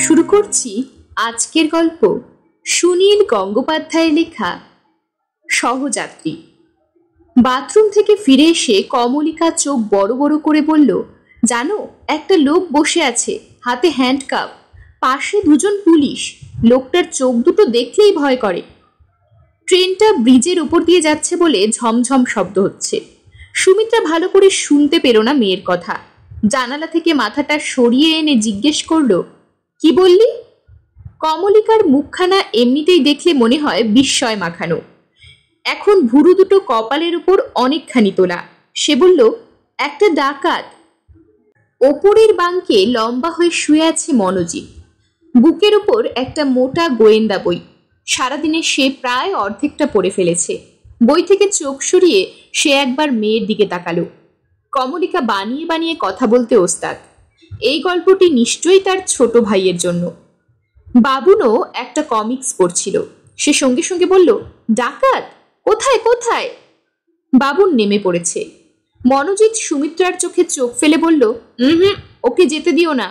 শুরু করছি আজকের গল্প সুনীল গঙ্গোপাধ্যায়ের লেখা সহযাত্রী। বাথরুম থেকে ফিরে এসে কমলিকা চোখ বড় বড় করে বলল, জানো একটা লোক বসে আছে, হাতে হ্যান্ডকাপ, পাশে দুজন পুলিশ। লোকটার চোখ দুটো দেখলেই ভয় করে। ট্রেনটা ব্রিজের উপর দিয়ে যাচ্ছে বলে ঝমঝম শব্দ হচ্ছে। সুমিত্রা ভালো করে শুনতে পেল না মেয়ের কথা। জানালা থেকে মাথাটা সরিয়ে এনে জিজ্ঞেস করলো, কি বললি? কমলিকার মুখখানা এমনিতেই দেখলে মনে হয় বিস্ময় মাখানো। এখন ভুরু দুটো কপালের উপর অনেকখানি তোলা। সে বলল, একটা ডাকাত। ওপরের বাঙ্কে লম্বা হয়ে শুয়ে আছে মনোজিৎ। বুকের উপর একটা মোটা গোয়েন্দা বই। সারাদিনে সে প্রায় অর্ধেকটা পড়ে ফেলেছে। বই থেকে চোখ সরিয়ে সে একবার মেয়ের দিকে তাকালো। কমলিকা বানিয়ে বানিয়ে কথা বলতে ওস্তাদ। এই গল্পটি নিশ্চয়ই তার ছোট ভাইয়ের জন্য। বাবুনও একটা কমিক্স পড়ছিল। সে সঙ্গে সঙ্গে বলল, ডাকাত? কোথায় কোথায়? বাবুন নেমে পড়েছে। মনোজিৎ সুমিত্রার চোখে চোখ ফেলে বলল, ওকে যেতে দিও না।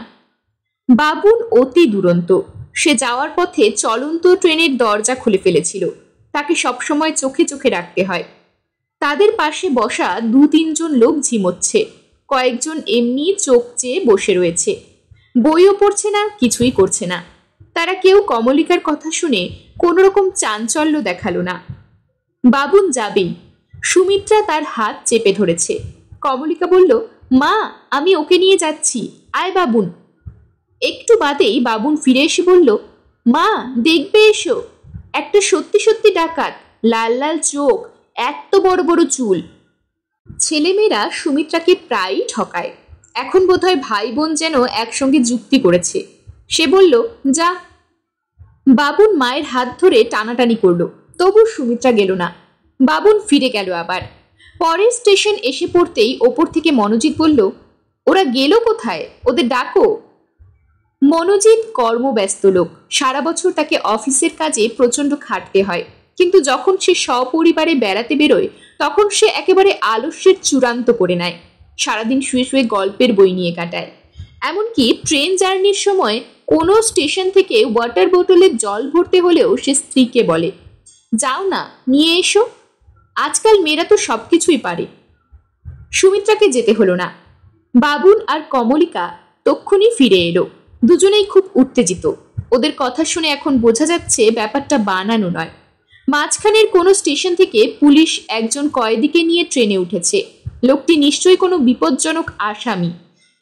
বাবুন অতি দুরন্ত। সে যাওয়ার পথে চলন্ত ট্রেনের দরজা খুলে ফেলেছিল। তাকে সবসময় চোখে চোখে রাখতে হয়। তাদের পাশে বসা 2-3 জন লোক ঝিমোচ্ছে। কয়েকজন এমনি চোখ চেয়ে বসে রয়েছে। বইও পড়ছে না, কিছুই করছে না। তারা কেউ কমলিকার কথা শুনে কোনো রকম চাঞ্চল্য দেখালো না। বাবুন যাবেই। সুমিত্রা তার হাত চেপে ধরেছে। কমলিকা বলল, মা, আমি ওকে নিয়ে যাচ্ছি, আয় বাবুন। একটু বাদেই বাবুন ফিরে এসে বলল, মা, দেখবে এসো, একটা সত্যি সত্যি ডাকাত, লাল লাল চোখ, এত বড় বড় চুল। ছেলেমেয়েরা সুমিত্রাকে প্রায়ই ঠকায়। এখন বোধহয় ভাই বোন যেন একসঙ্গে যুক্তি করেছে। সে বলল, যা। বাবুন মায়ের হাত ধরে টানাটানি করলো, তবু সুমিত্রা গেল না। বাবুন ফিরে গেল আবার। পরের স্টেশন এসে পড়তেই ওপর থেকে মনোজিৎ বলল, ওরা গেল কোথায়? ওদের ডাকো। মনোজিৎ কর্মব্যস্ত লোক। সারা বছর তাকে অফিসের কাজে প্রচন্ড খাটতে হয়। কিন্তু যখন সে সপরিবারে বেড়াতে বেরোয় তখন সে একেবারে আলস্যের চূড়ান্ত করে নেয়। সারাদিন শুয়ে শুয়ে গল্পের বই নিয়ে কাটায়। এমনকি ট্রেন জার্নির সময় কোনো স্টেশন থেকে ওয়াটার বোতলে জল ভরতে হলেও সে স্ত্রীকে বলে, যাও না, নিয়ে এসো। আজকাল মেয়েরা তো সবকিছুই পারে। সুমিত্রাকে যেতে হলো না। বাবুন আর কমলিকা তক্ষুনি ফিরে এলো। দুজনেই খুব উত্তেজিত। ওদের কথা শুনে এখন বোঝা যাচ্ছে ব্যাপারটা বানানো নয়। মাঝখানের কোনো স্টেশন থেকে পুলিশ একজন কয়েদিকে নিয়ে ট্রেনে উঠেছে। লোকটি নিশ্চয়ই কোনো বিপজ্জনক আসামি,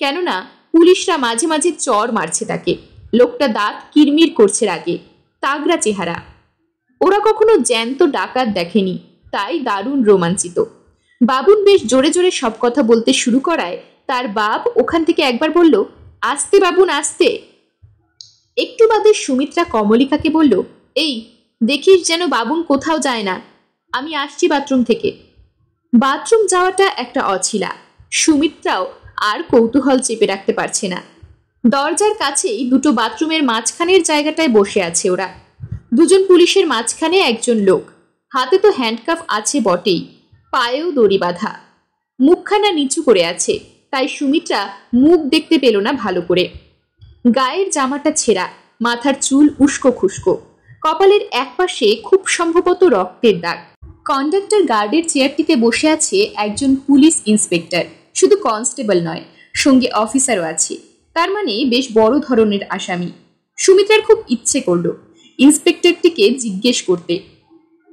কেননা পুলিশরা মাঝে মাঝে চড় মারছে তাকে। লোকটা দাঁত কিরমির করছে রাগে, তাগড়া চেহারা। ওরা কখনো জ্যান্ত ডাকাত দেখেনি, তাই দারুণ রোমাঞ্চিত। বাবুন বেশ জোরে জোরে সব কথা বলতে শুরু করায় তার বাপ ওখান থেকে একবার বলল, আস্তে বাবুন, আস্তে। একটু বাদে সুমিত্রা কমলিকাকে বলল, এই দেখিস যেন বাবুন কোথাও যায় না, আমি আসছি বাথরুম থেকে। বাথরুম যাওয়াটা একটা অছিলা। সুমিত্রাও আর কৌতূহল চেপে রাখতে পারছে না। দরজার কাছেই দুটো বাথরুমের মাঝখানের জায়গাটায় বসে আছে ওরা। দুজন পুলিশের মাঝখানে একজন লোক। হাতে তো হ্যান্ডকাফ আছে বটেই, পায়েও দড়ি বাঁধা। মুখখানা নিচু করে আছে, তাই সুমিত্রা মুখ দেখতে পেল না ভালো করে। গায়ের জামাটা ছেঁড়া, মাথার চুল উস্কো খুস্কো, কপালের একপাশে খুব সম্ভবত রক্তের দাগ। কন্ডাক্টর গার্ডের চেয়ারটিতে বসে আছে একজন পুলিশ ইন্সপেক্টর। শুধু কনস্টেবল নয়, সঙ্গে অফিসারও আছে। তার মানে বেশ বড় ধরনের আসামি। সুমিত্রার খুব ইচ্ছে করল ইন্সপেক্টরটিকে জিজ্ঞেস করতে।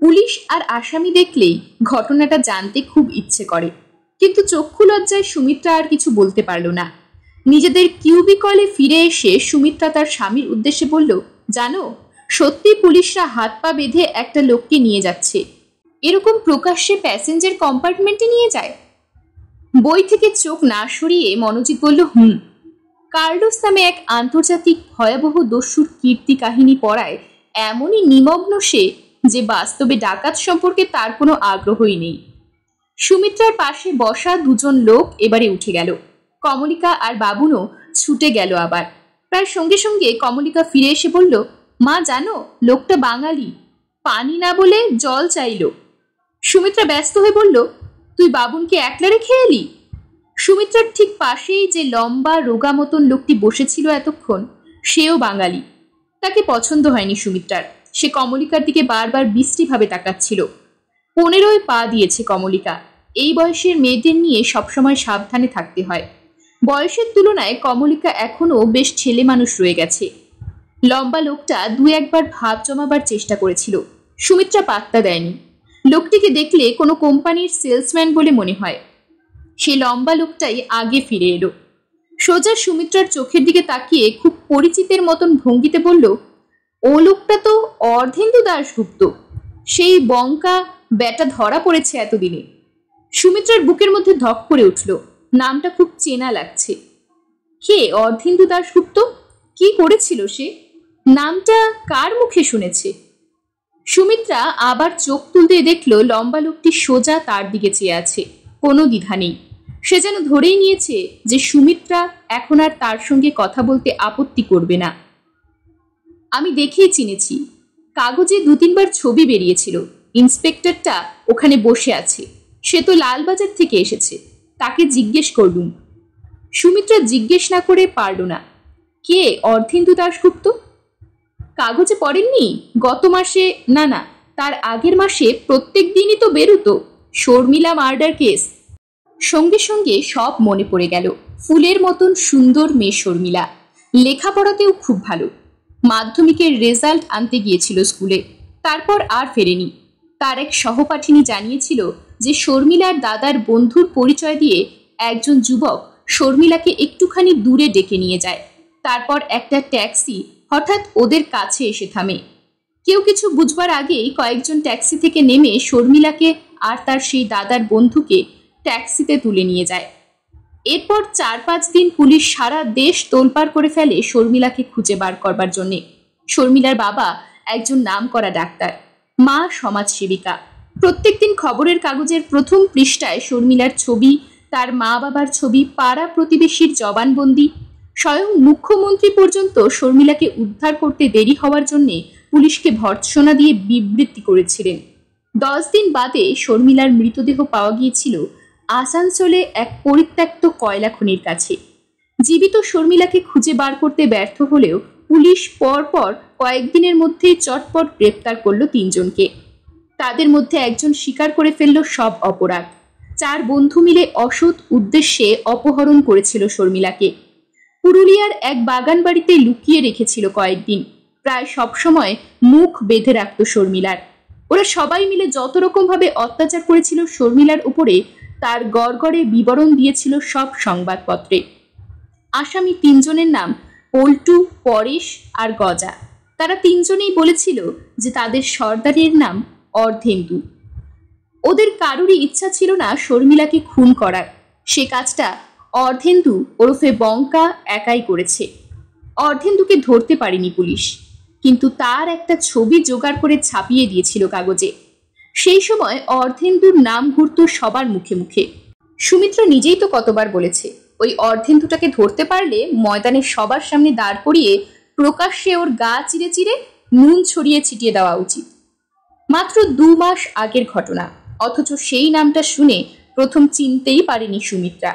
পুলিশ আর আসামি দেখলেই ঘটনাটা জানতে খুব ইচ্ছে করে। কিন্তু চক্ষু লজ্জায় সুমিত্রা আর কিছু বলতে পারল না। নিজেদের কিউবিকলে ফিরে এসে সুমিত্রা তার স্বামীর উদ্দেশ্যে বলল, জানো, সত্যি পুলিশরা হাত পা বেঁধে একটা লোককে নিয়ে যাচ্ছে। এরকম প্রকাশ্যে প্যাসেঞ্জার কম্পার্টমেন্টে নিয়ে যায়? বই থেকে চোখ না সরিয়ে মনোজিৎ বলল, কার্লোস নামে এক আন্তর্জাতিক ভয়াবহ দস্যুর কীর্তি কাহিনী পড়ায় এমনই নিমগ্ন সে যে বাস্তবে ডাকাত সম্পর্কে তার কোনো আগ্রহই নেই। সুমিত্রার পাশে বসা দুজন লোক এবারে উঠে গেল। কমলিকা আর বাবুনও ছুটে গেল আবার। প্রায় সঙ্গে সঙ্গে কমলিকা ফিরে এসে বলল, মা, জানো, লোকটা বাঙালি, পানি না বলে জল চাইল। সুমিত্রা ব্যস্ত হয়ে বলল, তুই বাবুনকে একলা রেখে এলি? সুমিত্রার ঠিক পাশেই যে লম্বা রোগা মতন লোকটি বসেছিল এতক্ষণ, সেও বাঙালি। তাকে পছন্দ হয়নি সুমিত্রার। সে কমলিকার দিকে বারবার বিশ্রীভাবে তাকাচ্ছিল। 15 পা দিয়েছে কমলিকা। এই বয়সের মেয়েদের নিয়ে সবসময় সাবধানে থাকতে হয়। বয়সের তুলনায় কমলিকা এখনো বেশ ছেলে মানুষ রয়ে গেছে। লম্বা লোকটা দু একবার ভাব জমাবার চেষ্টা করেছিল। সুমিত্রা পাত্তা দেয়নি। লোকটিকে দেখলে কোনো কোম্পানির সেলসম্যান বলে মনে হয়। সে লম্বা লোকটাই আগে ফিরে এলো। সোজা সুমিত্রার চোখের দিকে তাকিয়ে খুব পরিচিতের মতন ভঙ্গিতে বলল, ও লোকটা তো অর্ধেন্দু দাশগুপ্ত। সেই বঙ্কা ব্যাটা ধরা পড়েছে এতদিনে। সুমিত্রার বুকের মধ্যে ধক করে উঠল। নামটা খুব চেনা লাগছে। কে অর্ধেন্দু দাশগুপ্ত? কি করেছিল সে? নামটা কার মুখে শুনেছে? সুমিত্রা আবার চোখ তুলতে দেখল লম্বা লোকটি সোজা তার দিকে চেয়ে আছে। কোনো দ্বিধা নেই। সে যেন ধরেই নিয়েছে যে সুমিত্রা এখন আর তার সঙ্গে কথা বলতে আপত্তি করবে না। আমি দেখেই চিনেছি। কাগজে 2-3 বার ছবি বেরিয়েছিল। ইন্সপেক্টরটা ওখানে বসে আছে। সে তো লালবাজার থেকে এসেছে। তাকে জিজ্ঞেস করলুম। সুমিত্রা জিজ্ঞেস না করে পারল না। কে অর্ধেন্দু দাশগুপ্ত? কাগজে পড়েননি? গত মাসে, না, তার আগের মাসে প্রত্যেক দিনই তো বেরোতো শর্মিলা মার্ডার কেস। সঙ্গে সঙ্গে সব মনে পড়ে গেল। ফুলের মতন সুন্দর মেয়ে শর্মিলা। লেখাপড়াতেও খুব ভালো। মাধ্যমিকের রেজাল্ট আনতে গিয়েছিল স্কুলে। তারপর আর ফেরেনি। তার এক সহপাঠিনী জানিয়েছিল যে শর্মিলার দাদার বন্ধুর পরিচয় দিয়ে একজন যুবক শর্মিলাকে একটুখানি দূরে ডেকে নিয়ে যায়। তারপর একটা ট্যাক্সি হঠাৎ ওদের কাছে এসে থামে। কেউ কিছু বুঝবার আগেই কয়েকজন ট্যাক্সি থেকে নেমে শর্মিলাকে আর তার সেই দাদার বন্ধুকে ট্যাক্সিতে তুলে নিয়ে যায়। এরপর 4-5 দিন পুলিশ সারা দেশ তোলপাড় করে ফেলে শর্মিলাকে খুঁজে বার করবার জন্যে। শর্মিলার বাবা একজন নামকরা ডাক্তার, মা সমাজসেবিকা। প্রত্যেকদিন খবরের কাগজের প্রথম পৃষ্ঠায় শর্মিলার ছবি, তার মা বাবার ছবি, পাড়া প্রতিবেশীর জবানবন্দি। স্বয়ং মুখ্যমন্ত্রী পর্যন্ত শর্মিলাকে উদ্ধার করতে দেরি হওয়ার জন্যে পুলিশকে ভর্ৎসনা দিয়ে বিবৃতি করেছিলেন। 10 দিন বাদে শর্মিলার মৃতদেহ পাওয়া গিয়েছিল আসানসোলে এক পরিত্যক্ত কয়লা খনির কাছে। জীবিত শর্মিলাকে খুঁজে বার করতে ব্যর্থ হলেও পুলিশ পরপর কয়েকদিনের মধ্যেই চটপট গ্রেপ্তার করল 3 জনকে। তাদের মধ্যে একজন স্বীকার করে ফেলল সব অপরাধ। 4 বন্ধু মিলে অসৎ উদ্দেশ্যে অপহরণ করেছিল শর্মিলাকে। পুরুলিয়ার এক বাগান বাড়িতে লুকিয়ে রেখেছিল কয়েকদিন। প্রায় সবসময় মুখ বেঁধে রাখত শর্মিলার। ওরা সবাই মিলে যত রকম ভাবে অত্যাচার করেছিল শর্মিলার উপরে তার গড়গড়ে বিবরণ দিয়েছিল সব সংবাদপত্রে। আসামি 3 জনের নাম পল্টু, পরেশ আর গজা। তারা 3 জনেই বলেছিল যে তাদের সর্দারের নাম অর্ধেন্দু। ওদের কারোরই ইচ্ছা ছিল না শর্মিলাকে খুন করার। সে কাজটা অর্ধেন্দু ওরফে বঙ্কা একাই করেছে। অর্ধেন্দুকে ধরতে পারেনি পুলিশ, কিন্তু তার একটা ছবি জোগাড় করে ছাপিয়ে দিয়েছিল কাগজে। সেই সময় অর্ধেন্দুর নাম ঘুরত সবার মুখে মুখে। সুমিত্রা নিজেই তো কতবার বলেছে ওই অর্ধেন্দুটাকে ধরতে পারলে ময়দানে সবার সামনে দাঁড় করিয়ে প্রকাশ্যে ওর গা চিরে চিরে নুন ছড়িয়ে ছিটিয়ে দেওয়া উচিত। মাত্র 2 মাস আগের ঘটনা, অথচ সেই নামটা শুনে প্রথম চিনতেই পারেনি সুমিত্রা।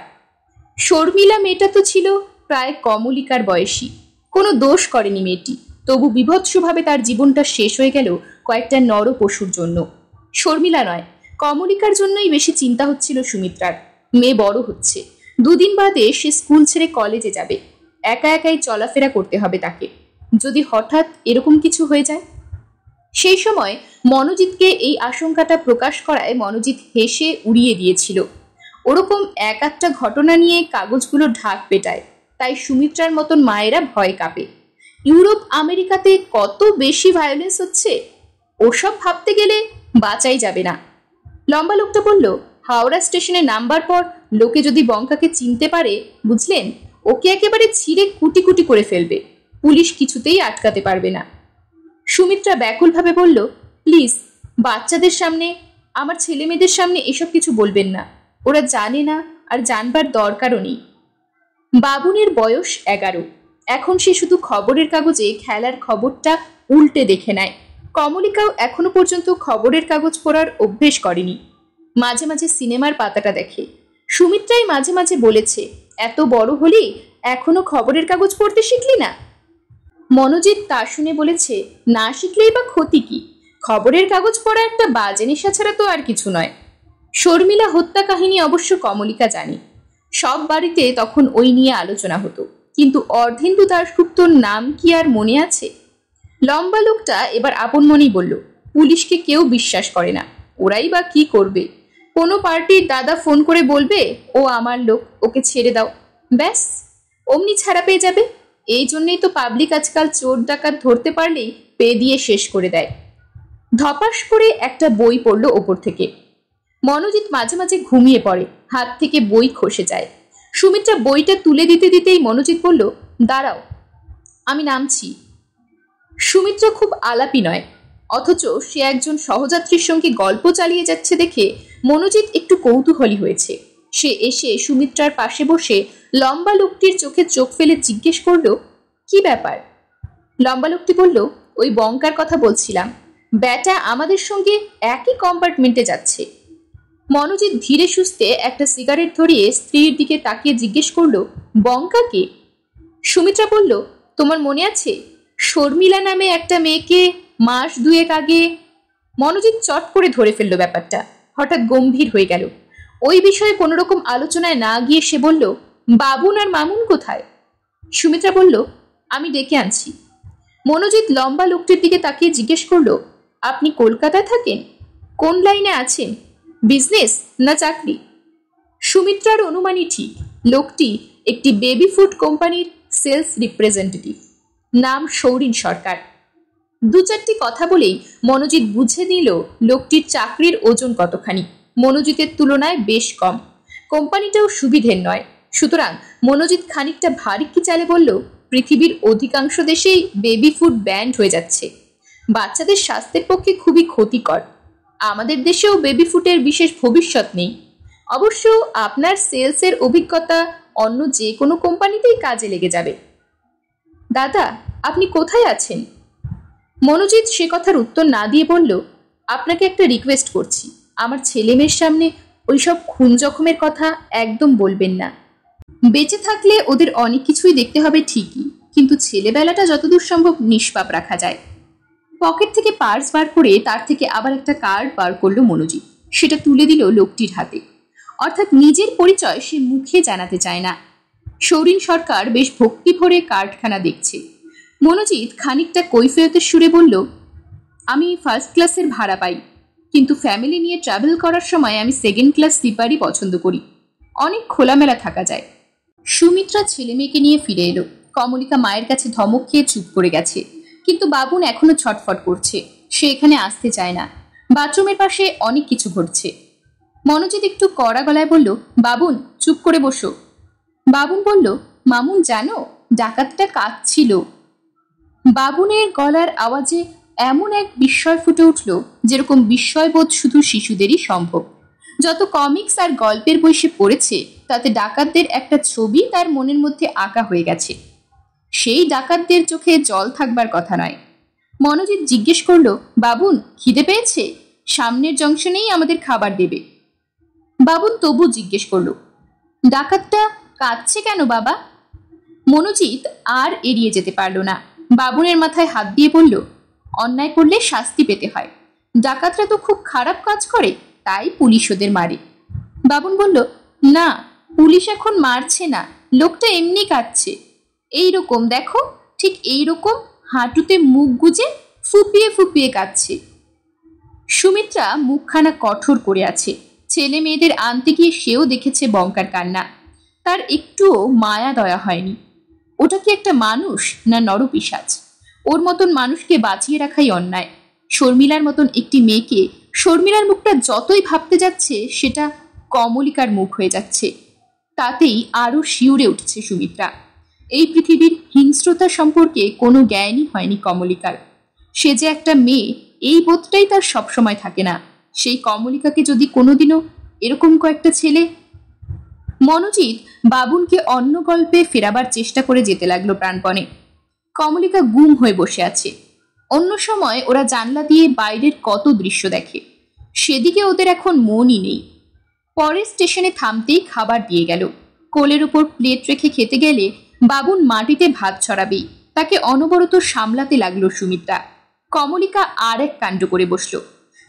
শর্মিলা মেয়েটা তো ছিল প্রায় কমলিকার বয়সী। কোনো দোষ করেনি মেয়েটি, তবু বিভৎসভাবে তার জীবনটা শেষ হয়ে গেল কয়েকটা নর পশুর জন্য। শর্মিলা নয়, কমলিকার জন্যই বেশি চিন্তা হচ্ছিল সুমিত্রার। মেয়ে বড় হচ্ছে, 2 দিন বাদে সে স্কুল ছেড়ে কলেজে যাবে। একা একাই চলাফেরা করতে হবে তাকে। যদি হঠাৎ এরকম কিছু হয়ে যায়। সেই সময় মনোজিৎকে এই আশঙ্কাটা প্রকাশ করায় মনোজিৎ হেসে উড়িয়ে দিয়েছিল। ওরকম এক একটা ঘটনা নিয়ে কাগজগুলো ঢাক পেটায়, তাই সুমিত্রার মতন মায়েরা ভয় কাঁপে। ইউরোপ আমেরিকাতে কত বেশি ভায়োলেন্স হচ্ছে, ওসব ভাবতে গেলে বাঁচাই যাবে না। লম্বা লোকটা বলল, হাওড়া স্টেশনে নামবার পর লোকে যদি বঙ্কাকে চিনতে পারে, বুঝলেন, ওকে একেবারে ছিঁড়ে কুটি কুটি করে ফেলবে। পুলিশ কিছুতেই আটকাতে পারবে না। সুমিত্রা ব্যাকুলভাবে বলল, প্লিজ বাচ্চাদের সামনে, আমার ছেলে মেয়েদের সামনে এসব কিছু বলবেন না। ওরা জানে না, আর জানবার দরকারও নেই। বাবুনের বয়স 11। এখন সে শুধু খবরের কাগজে খেলার খবরটা উল্টে দেখে নেয়। কমলিকাও এখনো পর্যন্ত খবরের কাগজ পড়ার অভ্যেস করেনি। মাঝে মাঝে সিনেমার পাতাটা দেখে। সুমিত্রাই মাঝে মাঝে বলেছে, এত বড় হলি এখনো খবরের কাগজ পড়তে শিখলি না? মনোজিৎ তা শুনে বলেছে, না শিখলেই বা ক্ষতি কি? খবরের কাগজ পড়া একটা বাজে নেশা ছাড়া তো আর কিছু নয়। শর্মিলা হত্যা কাহিনী অবশ্য কমলিকা জানে। সব বাড়িতে তখন ওই নিয়ে আলোচনা হতো, কিন্তু অর্ধেন্দু দাশগুপ্তর নাম কি আর মনে আছে? লম্বা লোকটা এবার আপন মনেই বলল, পুলিশকে কেউ বিশ্বাস করে না, ওরাই বা কি করবে? কোনো পার্টির দাদা ফোন করে বলবে ও আমার লোক, ওকে ছেড়ে দাও, ব্যাস অমনি ছাড়া পেয়ে যাবে। এই জন্যই তো পাবলিক আজকাল চোর ডাকাত ধরতে পারলেই পে দিয়ে শেষ করে দেয়। ধপাস করে একটা বই পড়লো ওপর থেকে। মনোজিৎ মাঝে মাঝে ঘুমিয়ে পড়ে, হাত থেকে বই খসে যায়। সুমিত্রা বইটা তুলে দিতে দিতেই মনোজিৎ বলল, দাঁড়াও, আমি নামছি। সুমিত্রা খুব আলাপি নয়, অথচ সে একজন সহযাত্রীর সঙ্গে গল্প চালিয়ে যাচ্ছে দেখে মনোজিৎ একটু কৌতূহলী হয়েছে। সে এসে সুমিত্রার পাশে বসে লম্বা লোকটির চোখে চোখ ফেলে জিজ্ঞেস করল, কি ব্যাপার? লম্বা লোকটি বলল, ওই বঙ্কার কথা বলছিলাম, ব্যাটা আমাদের সঙ্গে একই কম্পার্টমেন্টে যাচ্ছে। মনোজিৎ ধীরে সুস্থে একটা সিগারেট ধরিয়ে স্ত্রীর দিকে তাকিয়ে জিজ্ঞেস করল, বঙ্কাকে? সুমিত্রা বলল, তোমার মনে আছে শর্মিলা নামে একটা মেয়েকে মাস দুয়েক আগে? মনোজিৎ চট করে ধরে ফেলল ব্যাপারটা, হঠাৎ গম্ভীর হয়ে গেল। ওই বিষয়ে কোনো রকম আলোচনায় না গিয়ে সে বলল, বাবুন আর মামুন কোথায়? সুমিত্রা বলল, আমি ডেকে আনছি। মনোজিৎ লম্বা লোকটির দিকে তাকিয়ে জিজ্ঞেস করল, আপনি কলকাতায় থাকেন? কোন লাইনে আছেন, বিজনেস না চাকরি? সুমিত্রার অনুমানই ঠিক, লোকটি একটি বেবি ফুড কোম্পানির সেলস রিপ্রেজেন্টেটিভ, নাম সৌরিন সরকার। দু চারটি কথা বলেই মনোজিৎ বুঝে নিল লোকটির চাকরির ওজন কতখানি। মনোজিতের তুলনায় বেশ কম, কোম্পানিটাও সুবিধের নয়। সুতরাং মনোজিৎ খানিকটা ভারী কি চালে বলল, পৃথিবীর অধিকাংশ দেশেই বেবি ফুড ব্যান্ড হয়ে যাচ্ছে, বাচ্চাদের স্বাস্থ্যের পক্ষে খুবই ক্ষতিকর। আমাদের দেশেও বেবি ফুডের বিশেষ ভবিষ্যৎ নেই। অবশ্য আপনার সেলসের অভিজ্ঞতা অন্য যে কোনো কোম্পানিতেই কাজে লেগে যাবে। দাদা, আপনি কোথায় আছেন? মনোজিৎ সে কথার উত্তর না দিয়ে বলল, আপনাকে একটা রিকোয়েস্ট করছি, আমার ছেলে মেয়ের সামনে ওইসব খুন জখমের কথা একদম বলবেন না। বেঁচে থাকলে ওদের অনেক কিছুই দেখতে হবে ঠিকই, কিন্তু ছেলেবেলাটা যতদূর সম্ভব নিষ্পাপ রাখা যায়। পকেট থেকে পার্স বার করে তার থেকে আবার একটা কার্ড বার করলো মনোজিৎ, সেটা তুলে দিল লোকটির হাতে। অর্থাৎ নিজের পরিচয় সে মুখে জানাতে চায় না। সৌরিন সরকার বেশ ভক্তি ভরে কার্ডখানা দেখছে। মনোজিৎ খানিকটা কৈফিয়তের সুরে বলল, আমি ফার্স্ট ক্লাসের ভাড়া পাই, কিন্তু ফ্যামিলি নিয়ে ট্রাভেল করার সময় আমি সেকেন্ড ক্লাস স্লিপারই পছন্দ করি, অনেক খোলামেলা থাকা যায়। সুমিত্রা ছেলে মেয়েকে নিয়ে ফিরে এলো। কমলিকা মায়ের কাছে ধমক খেয়ে চুপ করে গেছে, কিন্তু বাবুন এখনো ছটফট করছে, সে এখানে আসতে চায় না। বাথরুমের পাশে অনেক কিছু ঘটছে। মনোজিৎ একটু কড়া গলায় বলল, বাবুন চুপ করে বসো। বাবুন বলল, মামুন জানো, ডাকাতটা কাঁদছিল। বাবুনের গলার আওয়াজে এমন এক বিস্ময় ফুটে উঠল, যেরকম বিস্ময়বোধ শুধু শিশুদেরই সম্ভব। যত কমিক্স আর গল্পের বই সে পড়েছে, তাতে ডাকাতদের একটা ছবি তার মনের মধ্যে আঁকা হয়ে গেছে। সেই ডাকাতদের চোখে জল থাকবার কথা নয়। মনোজিৎ জিজ্ঞেস করল, বাবুন খিদে পেয়েছে? সামনের জংশনেই আমাদের খাবার দেবে। বাবুন তবু জিজ্ঞেস করল, ডাকাতটা কাঁদছে কেন বাবা? মনোজিৎ আর এড়িয়ে যেতে পারল না। বাবুনের মাথায় হাত দিয়ে বলল, অন্যায় করলে শাস্তি পেতে হয়, ডাকাতরা তো খুব খারাপ কাজ করে, তাই পুলিশ ওদের মারে। বাবুন বলল, না, পুলিশ এখন মারছে না, লোকটা এমনি কাঁদছে। এইরকম দেখো, ঠিক এইরকম হাঁটুতে মুখ গুজে ফুপিয়ে ফুপিয়ে কাঁদছে। সুমিত্রা মুখখানা কঠোর করে আছে। ছেলে মেয়েদের আনতে গিয়ে সেও দেখেছে বঙ্কার কান্না, তার একটুও মায়া দয়া হয়নি। ওটা কি একটা মানুষ না নরপিশাচ? ওর মতন মানুষকে বাঁচিয়ে রাখাই অন্যায়। শর্মিলার মতন একটি মেয়েকে, শর্মিলার মুখটা যতই ভাবতে যাচ্ছে সেটা কমলিকার মুখ হয়ে যাচ্ছে। তাতেই আরো শিউরে উঠছে সুমিত্রা। এই পৃথিবীর হিংস্রতা সম্পর্কে কোনো জ্ঞানই হয়নি কমলিকার। সে যে একটা মেয়ে, এই বোধটাই তার সবসময় থাকে না। সেই কমলিকাকে যদি কোনোদিনও এরকম কয়েকটা ছেলে। মনোজিৎ বাবুনকে অন্য গল্পে ফেরাবার চেষ্টা করে যেতে লাগলো প্রাণপণে। কমলিকা গুম হয়ে বসে আছে। অন্য সময় ওরা জানলা দিয়ে বাইরের কত দৃশ্য দেখে, সেদিকে ওদের এখন মনই নেই। পরের স্টেশনে থামতেই খাবার দিয়ে গেল। কোলের উপর প্লেট রেখে খেতে গেলে বাবুন মাটিতে ভাত ছড়াবেই, তাকে অনবরত সামলাতে লাগলো সুমিত্রা। কমলিকা আর এক কাণ্ড করে বসলো।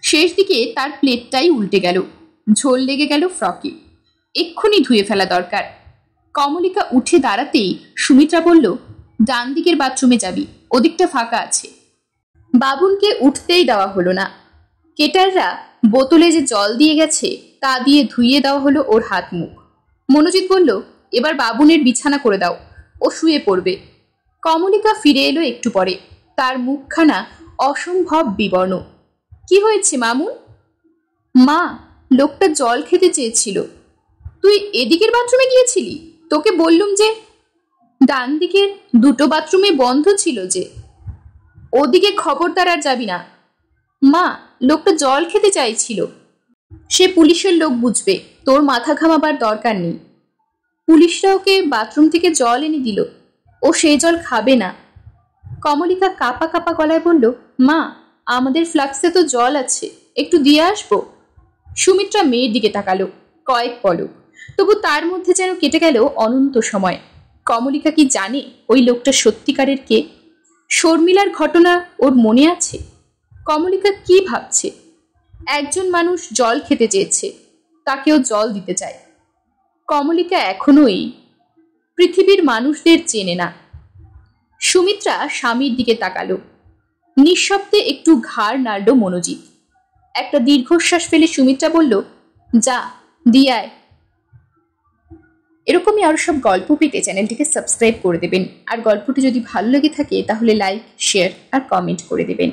শেষ দিকে তার প্লেটটাই উল্টে গেল, ঝোল লেগে গেল ফ্রকে। এক্ষুনি ধুয়ে ফেলা দরকার। কমলিকা উঠে দাঁড়াতেই সুমিত্রা বলল, ডান দিকের বাথরুমে যাবি, ওদিকটা ফাঁকা আছে। বাবুনকে উঠতেই দেওয়া হলো না। কেটাররা বোতলে যে জল দিয়ে গেছে তা দিয়ে ধুইয়ে দেওয়া হলো ওর হাত মুখ। মনোজিৎ বলল, এবার বাবুনের বিছানা করে দাও, ও শুয়ে পড়বে। কমলিকা ফিরে এলো একটু পরে। তার মুখখানা অসম্ভব বিবর্ণ। কি হয়েছে মামুন? মা, লোকটা জল খেতে চেয়েছিল। তুই এদিকের বাথরুমে গিয়েছিলি? তোকে বললুম যে। ডান দিকের দুটো বাথরুমে বন্ধ ছিল যে। ওদিকে খবরদার আর যাবি না। মা, লোকটা জল খেতে চাইছিল। সে পুলিশের লোক, বুঝবে, তোর মাথা ঘামাবার দরকার নেই। পুলিশরা ওকে বাথরুম থেকে জল এনে দিল, ও সেই জল খাবে না। কমলিকা কাপা কাপা গলায় বলল, মা, আমাদের ফ্লাক্সে তো জল আছে, একটু দিয়ে আসবো। সুমিত্রা মেয়ের দিকে তাকালো কয়েক পলক, তবু তার মধ্যে যেন কেটে গেল অনন্ত সময়। কমলিকা কি জানে ওই লোকটা সত্যিকারের কে? শর্মিলার ঘটনা ওর মনে আছে? কমলিকা কি ভাবছে? একজন মানুষ জল খেতে চেয়েছে, তাকেও জল দিতে চায়। কমলিকা এখনোই পৃথিবীর মানুষদের চেনে না। সুমিত্রা স্বামীর দিকে তাকালো। নিঃশব্দে একটু ঘাড় নাড়ল মনোজিৎ। একটা দীর্ঘশ্বাস ফেলে সুমিত্রা বলল, যা দিয়ে আয়। এরকমই আরো সব গল্প পেতে চ্যানেলটিকে সাবস্ক্রাইব করে দেবেন। আর গল্পটি যদি ভালো লেগে থাকে তাহলে লাইক, শেয়ার আর কমেন্ট করে দেবেন।